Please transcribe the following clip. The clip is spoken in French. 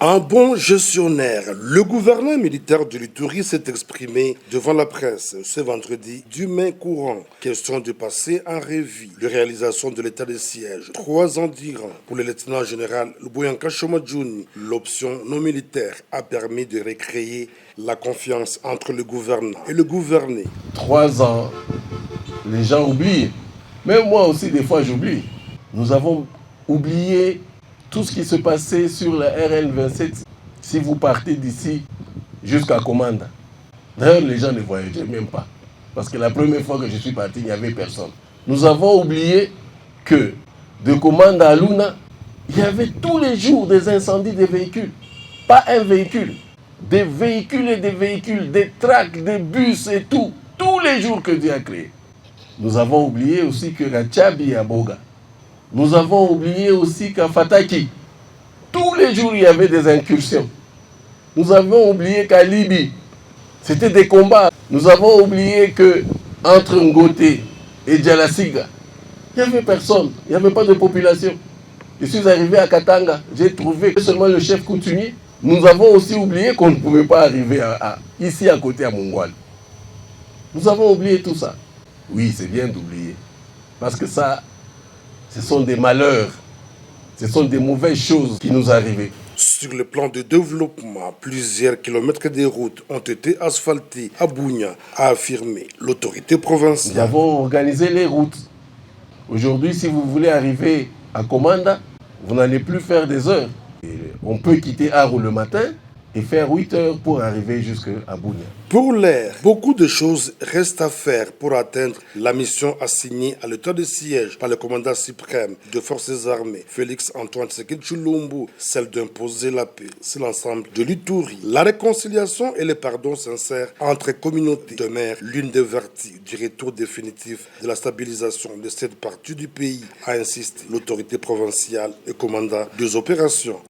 Un bon gestionnaire, le gouverneur militaire de l'Ituri s'est exprimé devant la presse ce vendredi du mai courant. Question de passer en revue les réalisations de l'état de siège. 3 ans d'Iran pour le lieutenant général Luboyanka Chomadjouni. L'option non militaire a permis de recréer la confiance entre le gouvernant et le gouverné. 3 ans, les gens oublient. Même moi aussi, des fois, j'oublie. Nous avons oublié tout ce qui se passait sur la RN27 si vous partez d'ici jusqu'à Komanda. D'ailleurs, les gens ne voyageaient même pas. Parce que la première fois que je suis parti, il n'y avait personne. Nous avons oublié que de Komanda à Luna, il y avait tous les jours des incendies de véhicules. Pas un véhicule. Des véhicules et des véhicules, des tracks, des bus et tout. Tous les jours que Dieu a créé. Nous avons oublié aussi que à Tchabi et à Boga. Nous avons oublié aussi qu'à Fataki, tous les jours, il y avait des incursions. Nous avons oublié qu'à Libye, c'était des combats. Nous avons oublié qu'entre Ngote et Djalasiga, il n'y avait personne, il n'y avait pas de population. Je suis arrivé à Katanga, j'ai trouvé seulement le chef coutumier. Nous avons aussi oublié qu'on ne pouvait pas arriver ici à côté à Mongoual. Nous avons oublié tout ça. Oui, c'est bien d'oublier. Parce que ça, ce sont des malheurs. Ce sont des mauvaises choses qui nous arrivent. Sur le plan de développement, plusieurs kilomètres de routes ont été asphaltés à Bounia, a affirmé l'autorité provinciale. Nous avons organisé les routes. Aujourd'hui, si vous voulez arriver à Komanda, vous n'allez plus faire des heures. On peut quitter Arou le matin et faire 8 heures pour arriver jusqu'à Bounia. Pour l'air, beaucoup de choses restent à faire pour atteindre la mission assignée à l'état de siège par le commandant suprême des forces armées, Félix Antoine Tshisekedi Tshilombo, celle d'imposer la paix sur l'ensemble de l'Ituri. La réconciliation et le pardon sincère entre communautés demeurent l'une des vertus du retour définitif de la stabilisation de cette partie du pays, a insisté l'autorité provinciale et commandant des opérations.